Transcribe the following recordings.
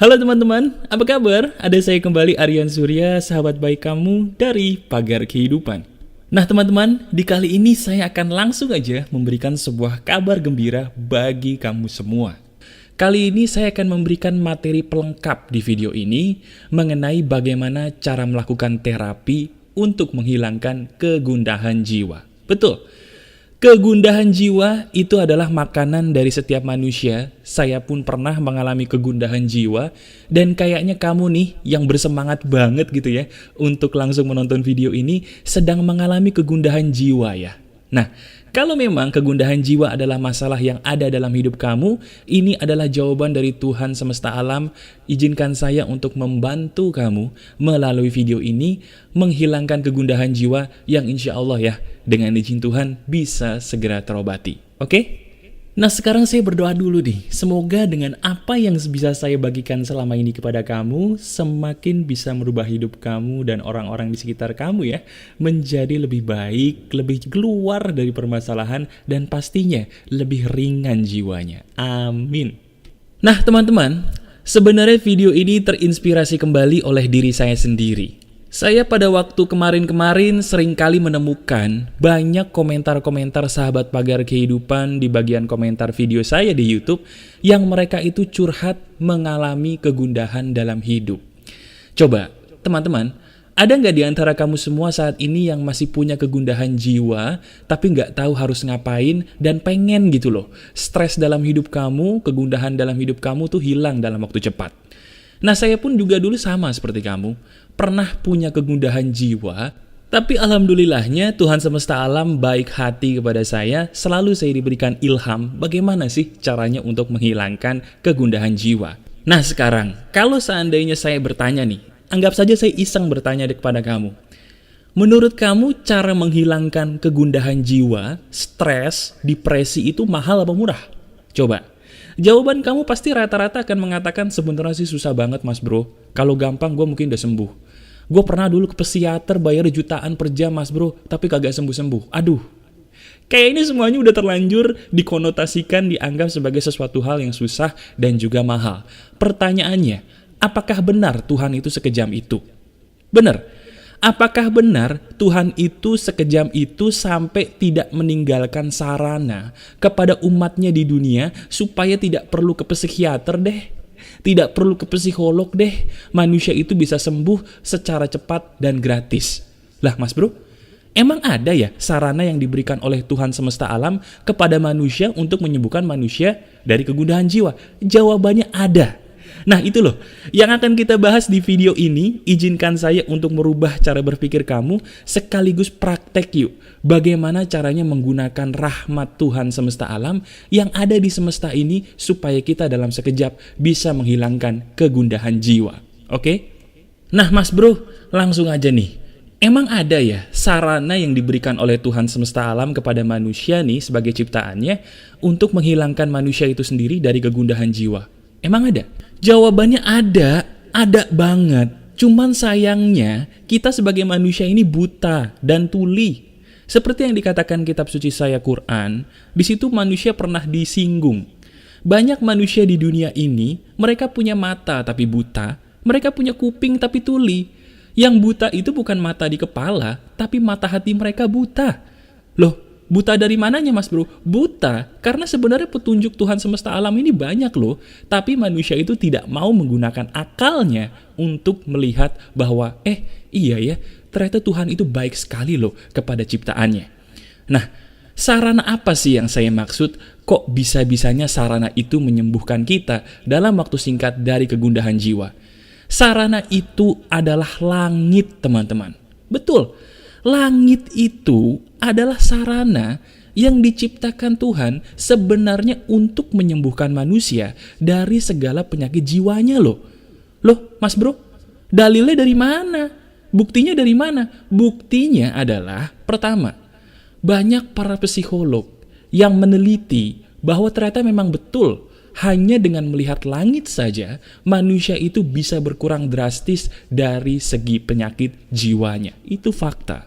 Halo teman-teman, apa kabar? Ada saya kembali Aryan Surya, sahabat baik kamu dari Pagar Kehidupan. Nah teman-teman, di kali ini saya akan langsung aja memberikan sebuah kabar gembira bagi kamu semua. Kali ini saya akan memberikan materi pelengkap di video ini mengenai bagaimana cara melakukan terapi untuk menghilangkan kegundahan jiwa. Betul. Kegundahan jiwa itu adalah makanan dari setiap manusia. Saya pun pernah mengalami kegundahan jiwa. Dan kayaknya kamu nih yang bersemangat banget gitu ya untuk langsung menonton video ini sedang mengalami kegundahan jiwa ya. Nah, kalau memang kegundahan jiwa adalah masalah yang ada dalam hidup kamu, ini adalah jawaban dari Tuhan semesta alam. Izinkan saya untuk membantu kamu melalui video ini menghilangkan kegundahan jiwa yang insya Allah ya, dengan izin Tuhan bisa segera terobati. Oke? Nah sekarang saya berdoa dulu nih, semoga dengan apa yang bisa saya bagikan selama ini kepada kamu, semakin bisa merubah hidup kamu dan orang-orang di sekitar kamu ya, menjadi lebih baik, lebih keluar dari permasalahan, dan pastinya lebih ringan jiwanya. Amin. Nah teman-teman, sebenarnya video ini terinspirasi kembali oleh diri saya sendiri. Saya pada waktu kemarin-kemarin seringkali menemukan banyak komentar-komentar sahabat Pagar Kehidupan di bagian komentar video saya di YouTube yang mereka itu curhat mengalami kegundahan dalam hidup. Coba, teman-teman, ada nggak di antara kamu semua saat ini yang masih punya kegundahan jiwa tapi nggak tahu harus ngapain dan pengen gitu loh, stres dalam hidup kamu, kegundahan dalam hidup kamu tuh hilang dalam waktu cepat? Nah saya pun juga dulu sama seperti kamu, pernah punya kegundahan jiwa, tapi alhamdulillahnya Tuhan semesta alam baik hati kepada saya, selalu saya diberikan ilham bagaimana sih caranya untuk menghilangkan kegundahan jiwa. Nah sekarang, kalau seandainya saya bertanya nih, anggap saja saya iseng bertanya kepada kamu, menurut kamu cara menghilangkan kegundahan jiwa, stres, depresi itu mahal apa murah? Coba. Jawaban kamu pasti rata-rata akan mengatakan sebenarnya sih susah banget mas bro. Kalau gampang gue mungkin udah sembuh. Gue pernah dulu ke psikiater bayar jutaan per jam mas bro, tapi kagak sembuh-sembuh. Aduh. Kayak ini semuanya udah terlanjur dikonotasikan, dianggap sebagai sesuatu hal yang susah dan juga mahal. Pertanyaannya, apakah benar Tuhan itu sekejam itu? Benar. Apakah benar Tuhan itu sekejam itu sampai tidak meninggalkan sarana kepada umatnya di dunia supaya tidak perlu ke psikiater deh, tidak perlu ke psikolog deh, manusia itu bisa sembuh secara cepat dan gratis? Lah mas bro, emang ada ya sarana yang diberikan oleh Tuhan semesta alam kepada manusia untuk menyembuhkan manusia dari kegundahan jiwa? Jawabannya ada. Nah itu loh, yang akan kita bahas di video ini. Izinkan saya untuk merubah cara berpikir kamu, sekaligus praktek yuk. Bagaimana caranya menggunakan rahmat Tuhan semesta alam yang ada di semesta ini, supaya kita dalam sekejap bisa menghilangkan kegundahan jiwa. Oke? Nah mas bro, langsung aja nih. Emang ada ya sarana yang diberikan oleh Tuhan semesta alam kepada manusia nih sebagai ciptaannya untuk menghilangkan manusia itu sendiri dari kegundahan jiwa? Emang ada? Jawabannya ada banget. Cuman sayangnya kita sebagai manusia ini buta dan tuli. Seperti yang dikatakan kitab suci saya Quran, di situ manusia pernah disinggung. Banyak manusia di dunia ini, mereka punya mata tapi buta, mereka punya kuping tapi tuli. Yang buta itu bukan mata di kepala, tapi mata hati mereka buta. Loh, buta dari mananya mas bro? Buta karena sebenarnya petunjuk Tuhan semesta alam ini banyak loh, tapi manusia itu tidak mau menggunakan akalnya untuk melihat bahwa iya ya, ternyata Tuhan itu baik sekali loh kepada ciptaannya. Nah, sarana apa sih yang saya maksud? Kok bisa-bisanya sarana itu menyembuhkan kita dalam waktu singkat dari kegundahan jiwa? Sarana itu adalah langit teman-teman. Betul. Langit itu adalah sarana yang diciptakan Tuhan sebenarnya untuk menyembuhkan manusia dari segala penyakit jiwanya loh. Loh, mas bro, dalilnya dari mana? Buktinya dari mana? Buktinya adalah, pertama, banyak para psikolog yang meneliti bahwa ternyata memang betul hanya dengan melihat langit saja manusia itu bisa berkurang drastis dari segi penyakit jiwanya. Itu fakta.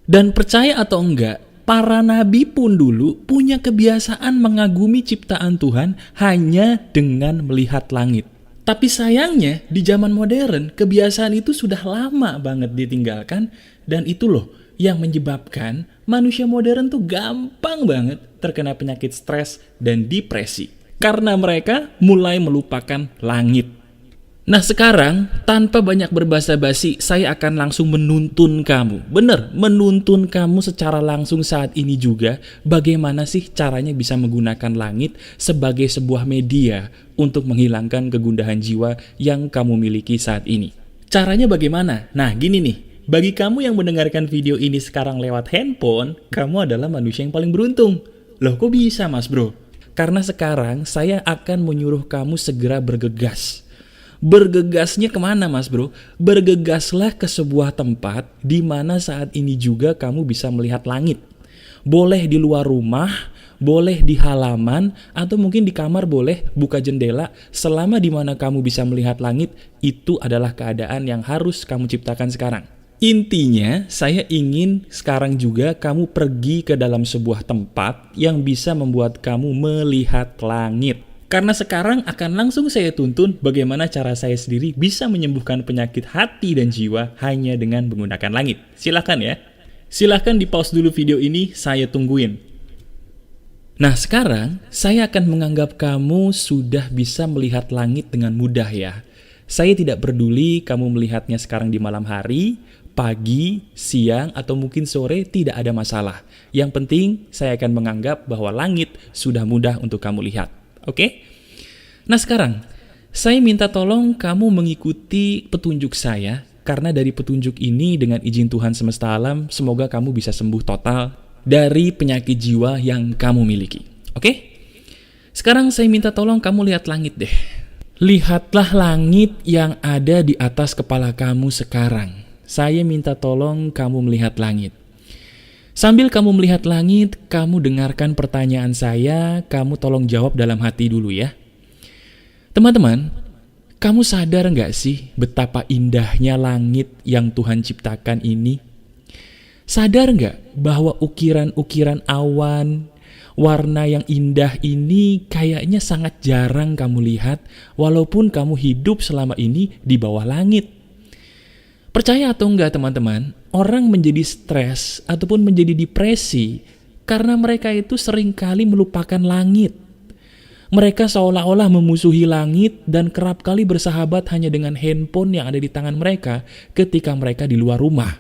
Dan percaya atau enggak, para nabi pun dulu punya kebiasaan mengagumi ciptaan Tuhan hanya dengan melihat langit. Tapi sayangnya di zaman modern kebiasaan itu sudah lama banget ditinggalkan, dan itu loh yang menyebabkan manusia modern tuh gampang banget terkena penyakit stres dan depresi. Karena mereka mulai melupakan langit. Nah sekarang, tanpa banyak berbasa-basi, saya akan langsung menuntun kamu. Bener, menuntun kamu secara langsung saat ini juga. Bagaimana sih caranya bisa menggunakan langit sebagai sebuah media untuk menghilangkan kegundahan jiwa yang kamu miliki saat ini. Caranya bagaimana? Nah gini nih, bagi kamu yang mendengarkan video ini sekarang lewat handphone, kamu adalah manusia yang paling beruntung. Loh kok bisa mas bro? Karena sekarang saya akan menyuruh kamu segera bergegas. Bergegasnya kemana mas bro? Bergegaslah ke sebuah tempat di mana saat ini juga kamu bisa melihat langit. Boleh di luar rumah, boleh di halaman, atau mungkin di kamar boleh buka jendela. Selama di mana kamu bisa melihat langit, itu adalah keadaan yang harus kamu ciptakan sekarang. Intinya, saya ingin sekarang juga kamu pergi ke dalam sebuah tempat yang bisa membuat kamu melihat langit. Karena sekarang akan langsung saya tuntun bagaimana cara saya sendiri bisa menyembuhkan penyakit hati dan jiwa hanya dengan menggunakan langit. Silahkan ya. Silahkan di pause dulu video ini, saya tungguin. Nah sekarang, saya akan menganggap kamu sudah bisa melihat langit dengan mudah ya. Saya tidak peduli kamu melihatnya sekarang di malam hari, pagi, siang, atau mungkin sore, tidak ada masalah. Yang penting, saya akan menganggap bahwa langit sudah mudah untuk kamu lihat. Oke? Nah sekarang, saya minta tolong kamu mengikuti petunjuk saya, karena dari petunjuk ini dengan izin Tuhan semesta alam, semoga kamu bisa sembuh total dari penyakit jiwa yang kamu miliki. Oke? Sekarang saya minta tolong kamu lihat langit deh. Lihatlah langit yang ada di atas kepala kamu sekarang. Saya minta tolong kamu melihat langit. Sambil kamu melihat langit, kamu dengarkan pertanyaan saya, kamu tolong jawab dalam hati dulu ya. Teman-teman, kamu sadar nggak sih betapa indahnya langit yang Tuhan ciptakan ini? Sadar nggak bahwa ukiran-ukiran awan, warna yang indah ini kayaknya sangat jarang kamu lihat, walaupun kamu hidup selama ini di bawah langit? Percaya atau enggak teman-teman, orang menjadi stres ataupun menjadi depresi karena mereka itu seringkali melupakan langit. Mereka seolah-olah memusuhi langit dan kerap kali bersahabat hanya dengan handphone yang ada di tangan mereka ketika mereka di luar rumah.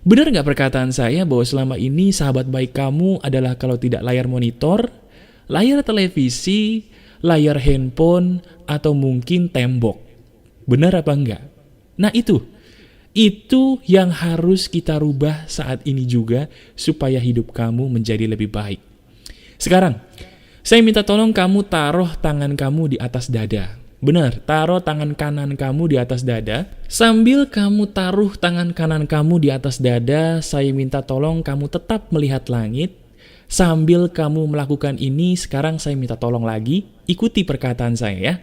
Benar nggak perkataan saya bahwa selama ini sahabat baik kamu adalah kalau tidak layar monitor, layar televisi, layar handphone, atau mungkin tembok? Benar apa enggak? Nah itu yang harus kita rubah saat ini juga supaya hidup kamu menjadi lebih baik. Sekarang, saya minta tolong kamu taruh tangan kamu di atas dada. Benar, taruh tangan kanan kamu di atas dada. Sambil kamu taruh tangan kanan kamu di atas dada, saya minta tolong kamu tetap melihat langit. Sambil kamu melakukan ini, sekarang saya minta tolong lagi, ikuti perkataan saya ya.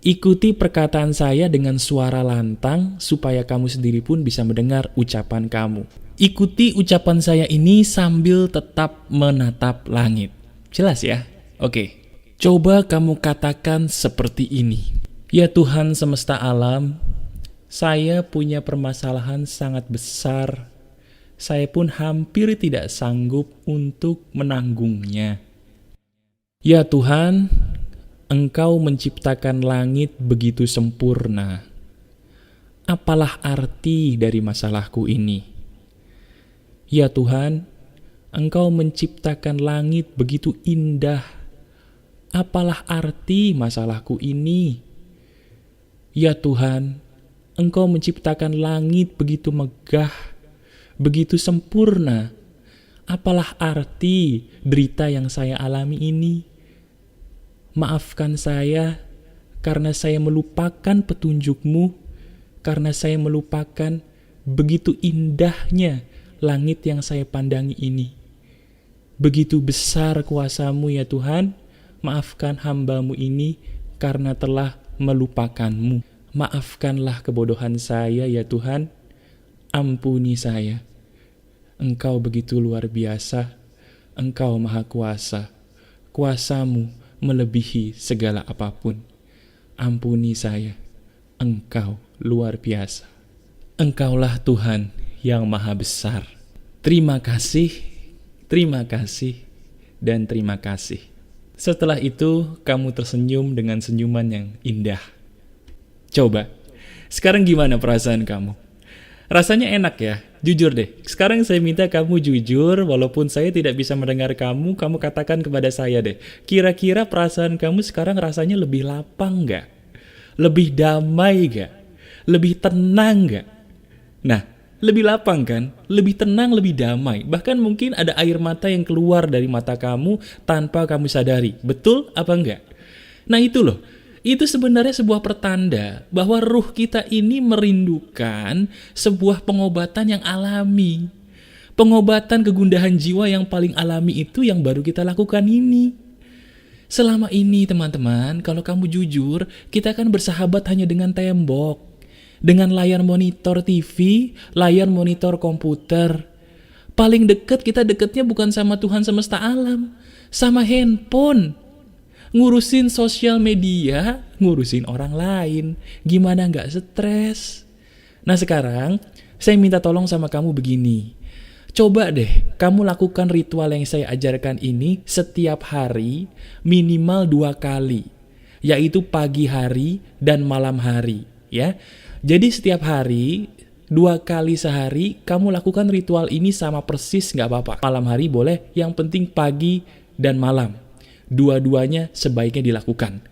Ikuti perkataan saya dengan suara lantang supaya kamu sendiri pun bisa mendengar ucapan kamu. Ikuti ucapan saya ini sambil tetap menatap langit. Jelas ya? Oke. Coba kamu katakan seperti ini. Ya Tuhan semesta alam, saya punya permasalahan sangat besar. Saya pun hampir tidak sanggup untuk menanggungnya. Ya Tuhan, Engkau menciptakan langit begitu sempurna. Apalah arti dari masalahku ini? Ya Tuhan, Engkau menciptakan langit begitu indah. Apalah arti masalahku ini? Ya Tuhan, Engkau menciptakan langit begitu megah, begitu sempurna. Apalah arti derita yang saya alami ini? Maafkan saya karena saya melupakan petunjuk-Mu, karena saya melupakan begitu indahnya langit yang saya pandangi ini. Begitu besar kuasa-Mu ya Tuhan, maafkan hamba-Mu ini karena telah melupakan-Mu. Maafkanlah kebodohan saya ya Tuhan, ampuni saya. Engkau begitu luar biasa, Engkau maha kuasa, kuasa-Mu melebihi segala apapun. ampuni saya. Engkau luar biasa. Engkaulah Tuhan yang maha besar. Terima kasih, dan terima kasih. Setelah itu, kamu tersenyum dengan senyuman yang indah. Coba, sekarang gimana perasaan kamu? Rasanya enak ya? Jujur deh, sekarang saya minta kamu jujur, walaupun saya tidak bisa mendengar kamu katakan kepada saya deh. Kira-kira perasaan kamu sekarang rasanya lebih lapang gak? Lebih damai gak? Lebih tenang gak? Nah, lebih lapang kan? Lebih tenang, lebih damai. Bahkan mungkin ada air mata yang keluar dari mata kamu tanpa kamu sadari. Betul apa enggak? Nah itu loh. Itu sebenarnya sebuah pertanda bahwa ruh kita ini merindukan sebuah pengobatan yang alami. Pengobatan kegundahan jiwa yang paling alami itu yang baru kita lakukan ini. Selama ini teman-teman, kalau kamu jujur, kita kan bersahabat hanya dengan tembok. Dengan layar monitor TV, layar monitor komputer. Paling dekat kita dekatnya bukan sama Tuhan semesta alam, sama handphone. Ngurusin sosial media, ngurusin orang lain. Gimana nggak stres? Nah sekarang, saya minta tolong sama kamu begini. Coba deh, kamu lakukan ritual yang saya ajarkan ini setiap hari, minimal 2 kali. Yaitu pagi hari dan malam hari. Ya. Jadi setiap hari, 2 kali sehari, kamu lakukan ritual ini sama persis nggak apa-apa. Malam hari boleh, yang penting pagi dan malam. Dua-duanya sebaiknya dilakukan.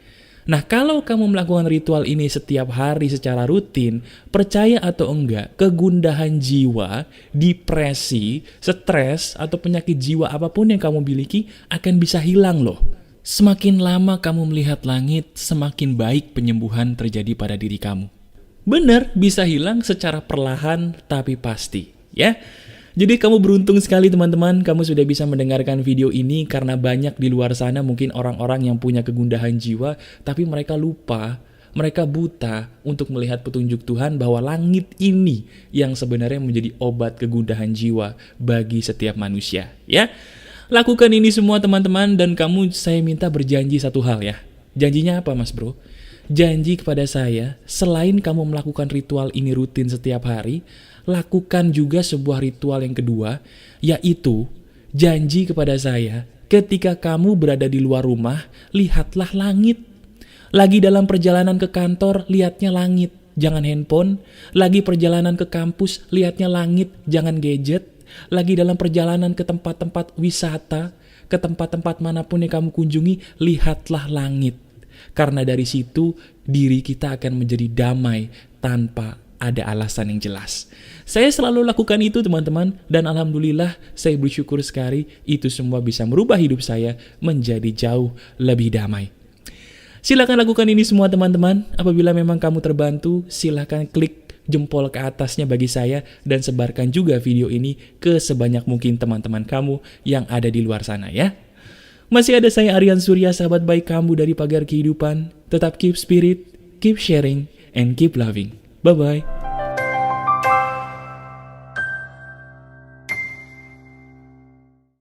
Nah, kalau kamu melakukan ritual ini setiap hari secara rutin, percaya atau enggak, kegundahan jiwa, depresi, stres, atau penyakit jiwa apapun yang kamu miliki akan bisa hilang loh. Semakin lama kamu melihat langit, semakin baik penyembuhan terjadi pada diri kamu. Benar, bisa hilang secara perlahan tapi pasti, ya. Jadi kamu beruntung sekali teman-teman, kamu sudah bisa mendengarkan video ini karena banyak di luar sana mungkin orang-orang yang punya kegundahan jiwa, tapi mereka lupa, mereka buta untuk melihat petunjuk Tuhan bahwa langit ini yang sebenarnya menjadi obat kegundahan jiwa bagi setiap manusia. Ya, lakukan ini semua teman-teman dan kamu saya minta berjanji satu hal ya. Janjinya apa mas bro? Janji kepada saya, selain kamu melakukan ritual ini rutin setiap hari, lakukan juga sebuah ritual yang kedua, yaitu janji kepada saya, ketika kamu berada di luar rumah, lihatlah langit. Lagi dalam perjalanan ke kantor, lihatnya langit, jangan handphone. Lagi perjalanan ke kampus, lihatnya langit, jangan gadget. Lagi dalam perjalanan ke tempat-tempat wisata, ke tempat-tempat manapun yang kamu kunjungi, lihatlah langit. Karena dari situ, diri kita akan menjadi damai tanpa ada alasan yang jelas. Saya selalu lakukan itu teman-teman, dan alhamdulillah saya bersyukur sekali itu semua bisa merubah hidup saya menjadi jauh lebih damai. Silakan lakukan ini semua teman-teman. Apabila memang kamu terbantu, silakan klik jempol ke atasnya bagi saya dan sebarkan juga video ini ke sebanyak mungkin teman-teman kamu yang ada di luar sana ya. Masih ada saya Aryan Surya, sahabat baik kamu dari Pagar Kehidupan. Tetap keep spirit, keep sharing, and keep loving. Bye-bye.